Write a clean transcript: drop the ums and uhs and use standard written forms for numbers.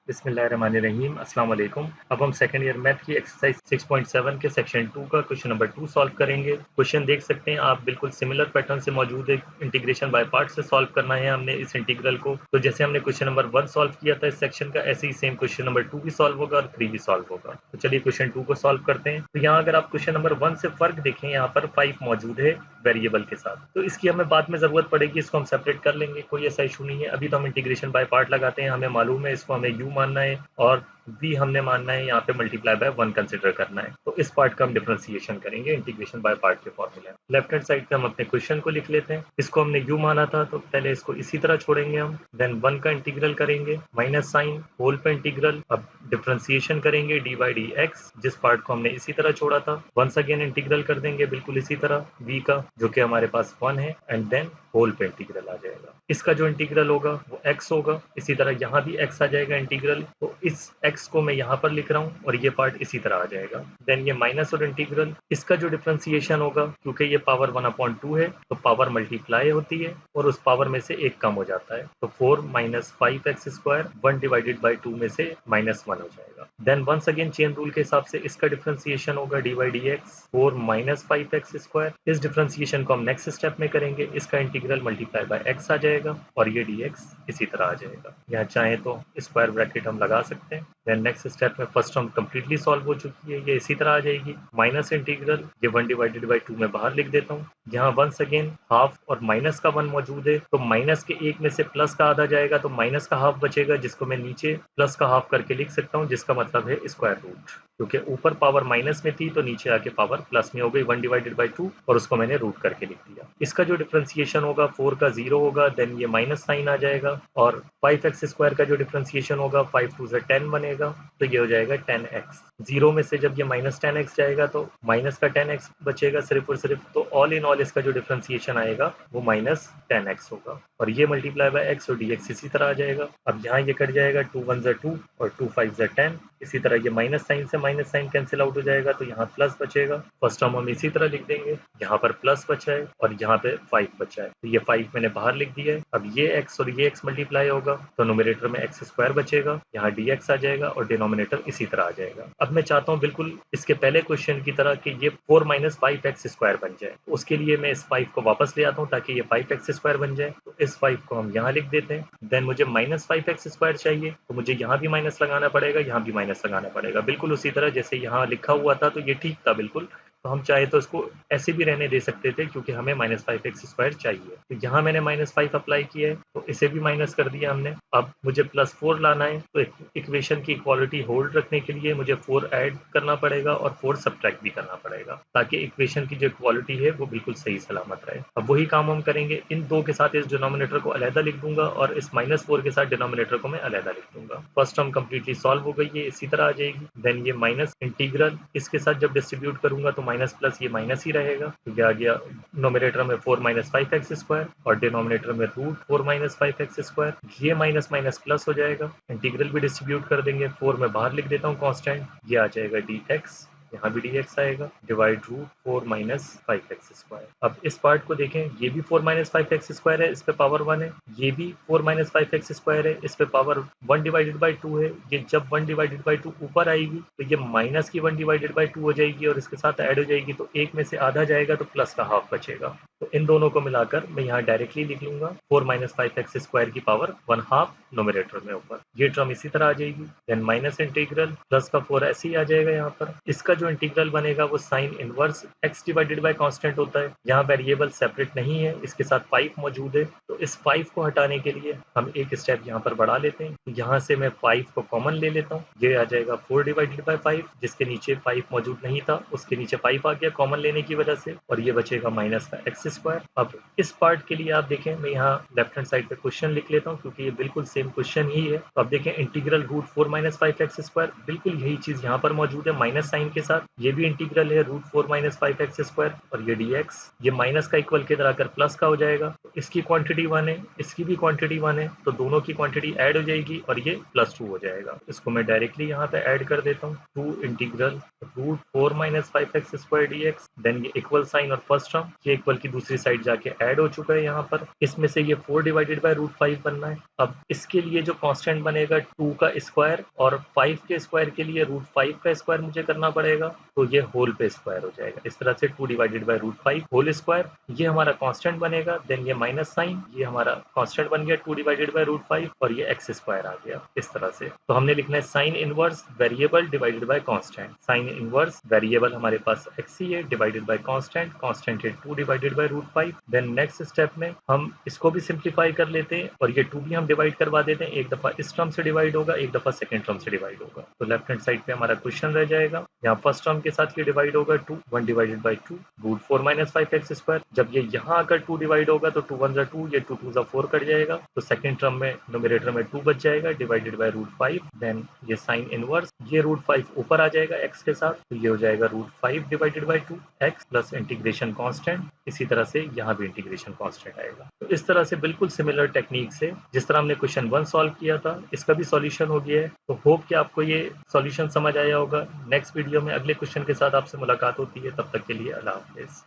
बिस्मिल्लाहिर्रहमानिर्रहीम अस्सलाम वालेकुम। अब हम सेकंड ईयर मैथ की एक्सरसाइज 6.7 के सेक्शन 2 का क्वेश्चन नंबर 2 सॉल्व करेंगे। क्वेश्चन देख सकते हैं आप, बिल्कुल सिमिलर पैटर्न से मौजूद है। इंटीग्रेशन बाय पार्ट से सॉल्व करना है हमने इस इंटीग्रल को। तो जैसे हमने क्वेश्चन नंबर 1 सॉल्व किया था इस सेक्शन का, ऐसे ही सेम क्वेश्चन नंबर 2 भी सॉल्व होगा और 3 भी सॉल्व होगा। तो चलिए क्वेश्चन 2 को सॉल्व करते हैं। तो यहाँ अगर आप क्वेश्चन नंबर 1 से फर्क देखें, यहाँ पर 5 मौजूद है वेरिएबल के साथ, तो इसकी हमें बाद में जरूरत पड़ेगी, इसको हम सेपरेट कर लेंगे, कोई ऐसा इशू नहीं है। अभी तो हम इंटीग्रेशन बाय पार्ट लगाते हैं, हमें मालूम है इसको हमें u मानना है और v हमने मानना है, यहाँ पे मल्टीप्लाई बाय 1 कंसिडर करना है। तो इस पार्ट का हम डिफरेंशिएशन करेंगे इंटीग्रेशन बाय पार्ट के फॉर्मूले। लेफ्ट हैंड साइड पे हम अपने क्वेश्चन को लिख लेते हैं। इसको हमने u माना था तो पहले इसको इसी तरह छोड़ेंगे हम, देन 1 का इंटीग्रल करेंगे, माइनस साइन, होल पे इंटीग्रल। अब डिफरेंशिएशन करेंगे डी बाई डी एक्स, जिस पार्ट को हमने इसी तरह छोड़ा था, वंस अगेन इंटीग्रल कर देंगे बिल्कुल इसी तरह v का, जो कि हमारे पास 1 है, एंड देन होल पे इंटीग्रल आ जाएगा। इसका जो इंटीग्रल होगा वो x होगा। इसी तरह यहाँ भी x आ जाएगा इंटीग्रल, तो इस x को मैं यहाँ पर लिख रहा हूँ और ये पार्ट इसी तरह आ जाएगा। देन ये माइनस और इंटीग्रल, इसका जो डिफरेंशिएशन होगा, क्योंकि ये पावर 1/2 है तो पावर मल्टीप्लाई होती है और उस पावर में से एक कम हो जाता है, तो 4 माइनस 5x², 1 डिवाइडेड बाई 2 में से -1 हो जाएगा। Then once again chain rule के हिसाब से इसका डिफरेंशिएशन होगा D by D X, 4 minus 5x²। इस डिफरेंशिएशन को हम नेक्स्ट स्टेप में करेंगे, इसका इंटीग्रल मल्टीप्लाई बाय x आ जाएगा और ये dx इसी तरह आ जाएगा। यहाँ चाहे तो स्क्वायर ब्रैकेट हम लगा सकते हैं। देन नेक्स्ट स्टेप में फर्स्ट टर्म कंप्लीटली सॉल्व हो चुकी है, ये इसी तरह आ जाएगी। माइनस इंटीग्रल, ये 1 डिवाइडेड बाई 2 में बाहर लिख देता हूँ। यहाँ वंस अगेन हाफ और माइनस का 1 मौजूद है, तो माइनस के 1 में से प्लस का आधा जाएगा तो माइनस का हाफ बचेगा, जिसको मैं नीचे प्लस का हाफ करके लिख सकता हूँ, जिसका मतलब है स्क्वायर रूट, क्योंकि ऊपर पावर माइनस में थी तो नीचे आके पावर प्लस में हो गई, 1 डिवाइडेड बाई 2, और उसको मैंने रूट करके लिख दिया। इसका जो डिफरेंशिएशन होगा 4 का 0 होगा, देन ये माइनस साइन आ जाएगा, और 5x² का जो डिफरेंशिएशन होगा 5 2 से 10 बनेगा, तो ये हो जाएगा 10x। 0 में से जब ये माइनस 10x जाएगा तो माइनस का 10x बचेगा सिर्फ और सिर्फ, तो ऑल इन ऑल इसका जो डिफरेंशिएशन आएगा वो माइनस 10x होगा, और ये मल्टीप्लाई बाय x और dx इसी तरह आ जाएगा। अब यहाँ ये कट जाएगा, 2 1 ज़ा 2 और 2 5 ज़ा 10। इसी तरह ये माइनस साइन से माइनस साइन कैंसिल आउट हो जाएगा, तो यहाँ प्लस बचेगा। फर्स्ट टर्म हम इसी तरह लिख देंगे, यहाँ पर प्लस बचा है और यहाँ पे 5 बचा है, तो ये 5 मैंने बाहर लिख दिया है। अब ये x और ये x मल्टीप्लाई होगा तो नोमिनेटर में x² बचेगा, यहाँ dx आ जाएगा और डिनोमिनेटर इसी तरह आ जाएगा। अब मैं चाहता हूँ बिल्कुल इसके पहले क्वेश्चन की तरह कि ये 4 माइनस 5x² बन जाए, उसके लिए मैं इस 5 को वापस ले आता हूँ ताकि ये 5x² बन जाए। तो इस 5 को हम यहाँ लिख देते हैं। देन मुझे माइनस 5x² चाहिए, तो मुझे यहाँ भी माइनस लगाना पड़ेगा, यहाँ भी माइनस लगाना पड़ेगा, बिल्कुल उसी तरह जैसे यहाँ लिखा हुआ था, तो ये ठीक था बिल्कुल। तो हम चाहे तो इसको ऐसे भी रहने दे सकते थे, क्योंकि हमें -5x² चाहिए। तो यहाँ मैंने -5 अप्लाई किया है, तो इसे भी माइनस कर दिया हमने। अब मुझे +4 लाना है, तो इक्वेशन की इक्वालिटी होल्ड रखने के लिए मुझे 4 ऐड करना पड़ेगा और 4 सब्ट्रैक्ट भी करना पड़ेगा, ताकि इक्वेशन की जो इक्वालिटी है वो बिल्कुल सही सलामत रहे। अब वही काम हम करेंगे, इन दो के साथ इस डिनोमिनेटर को अलहदा लिख दूंगा और इस -4 के साथ डिनोमिनेटर को मैं अलहदा लिख दूंगा। फर्स्ट टर्म कंप्लीटली सॉल्व हो गई है, इसी तरह आ जाएगी। देन ये माइनस इंटीग्रल, इसके साथ जब डिस्ट्रीब्यूट करूंगा तो माइनस प्लस ये माइनस ही रहेगा, तो आ गया नोमिनेटर में 4 माइनस 5x² और डिनोमिनेटर में रूट 4 माइनस 5x²। ये माइनस माइनस प्लस हो जाएगा, इंटीग्रल भी डिस्ट्रीब्यूट कर देंगे, 4 में बाहर लिख देता हूँ कांस्टेंट, ये आ जाएगा dx, यहाँ भी dx आएगा, डिवाइड रूट 4 माइनस 5x²। अब इस पार्ट को देखें, ये भी 4 माइनस 5x² है, इस पे पावर 1 है, ये भी 4 माइनस 5x² है, इस पे पावर 1 डिवाइडेड बाई 2 है। ये जब 1 डिवाइडेड बाई 2 ऊपर आएगी तो ये माइनस की 1 डिवाइडेड बाई 2 हो जाएगी और इसके साथ ऐड हो जाएगी, तो एक में से आधा जाएगा तो प्लस का हाफ बचेगा। तो इन दोनों को मिलाकर मैं यहाँ डायरेक्टली लिख लूंगा 4 माइनस 5x² की पावर 1/2 नोमिनेटर में ऊपर, ये टर्म इसी तरह आ जाएगी। देन माइनस इंटीग्रल, प्लस का 4 ऐसे ही आ जाएगा यहाँ पर। इसका जो इंटीग्रल बनेगा वो sine inverse x divided by constant होता है, यहाँ वेरिएबल सेपरेट नहीं है, इसके साथ 5 मौजूद है, तो इस 5 को हटाने के लिए हम एक स्टेप यहाँ पर बढ़ा लेते हैं। यहाँ से मैं 5 को कॉमन ले लेता हूँ, ये आ जाएगा 4 डिवाइडेड बाय 5, जिसके नीचे 5 मौजूद नहीं था उसके नीचे 5 आ गया कॉमन लेने की वजह से, और ये बचेगा माइनस का x²। अब इस पार्ट के लिए आप देखें, मैं यहाँ लेफ्ट हैंड साइड पे क्वेश्चन लिख लेता हूँ क्योंकि ये बिल्कुल सेम क्वेश्चन ही है। तो अब देखें इंटीग्रल रूट 4 माइनस 5x², बिल्कुल यही चीज यहाँ पर मौजूद है माइनस साइन के साथ, साथ, ये भी इंटीग्रल है √4 - 5x², और ये dx, ये माइनस का इक्वल के इधर आकर प्लस का हो जाएगा। इसकी क्वांटिटी 1 है, इसकी भी क्वांटिटी 1 है, तो दोनों की क्वांटिटी ऐड हो जाएगी और ये +2 हो जाएगा। इसको मैं डायरेक्टली यहाँ पे ऐड कर देता हूँ, 2 इंटीग्रल √4 - 5x² dx, देन ये इक्वल साइन और फर्स्ट टर्म, ये इक्वल की दूसरी साइड जाके ऐड हो चुका है यहाँ पर। इसमें से ये 4 डिवाइडेड बाय √5 बनना है। अब इसके लिए जो कांस्टेंट बनेगा 2 का स्क्वायर, और 5 के स्क्वायर के लिए √5 का स्क्वायर मुझे करना पड़ेगा, तो ये होल पे स्क्वायर हो जाएगा। इस तरह से 2 डिवाइडेड बाय √5 होल स्क्वायर, ये हमारा कांस्टेंट बनेगा। देन ये माइनस साइन, ये हमारा कांस्टेंट बन गया 2 डिवाइडेड बाय √5, और ये x² आ गया इस तरह से। तो हमने लिखना है sine inverse variable divided by constant. Sine inverse variable हमारे पास x ही है, डिवाइडेड बाय कांस्टेंट, कांस्टेंट है 2 divided by √5। Then next step में हम इसको भी सिंप्लीफाई कर लेते हैं, और ये 2 भी हम डिवाइड करवा देते हैं। एक दफा इस टर्म से डिवाइड होगा, एक दफा सेकंड टर्म से डिवाइड होगा, तो लेफ्ट हैंड साइड पे हमारा क्वेश्चन रह जाएगा। यहाँ फर्स्ट टर्म के साथ ये डिवाइड होगा 2, 1 डिवाइडेड बाय 2 √4 - 5x²। जब ये यहाँ आकर 2 डिवाइड होगा तो 2 1 2, ये 2 2 4 कट जाएगा, तो सेकंड टर्म में न्यूमरेटर में 2 बच जाएगा, डिवाइडेड बाय √5। देन ये साइन इनवर्स, ये √5 ऊपर आ जाएगा x के साथ, तो ये हो जाएगा √5 divided by 2 x plus integration constant. इसी तरह से यहाँ भी इंटीग्रेशन कांस्टेंट आएगा। तो इस तरह से बिल्कुल सिमिलर टेक्निक से जिस तरह हमने क्वेश्चन 1 सॉल्व किया था, इसका भी सॉल्यूशन हो गया है। तो होप कि आपको ये सॉल्यूशन समझ आया होगा। नेक्स्ट वीडियो में अगले क्वेश्चन के साथ आपसे मुलाकात होती है, तब तक के लिए अल्लाह हाफिज।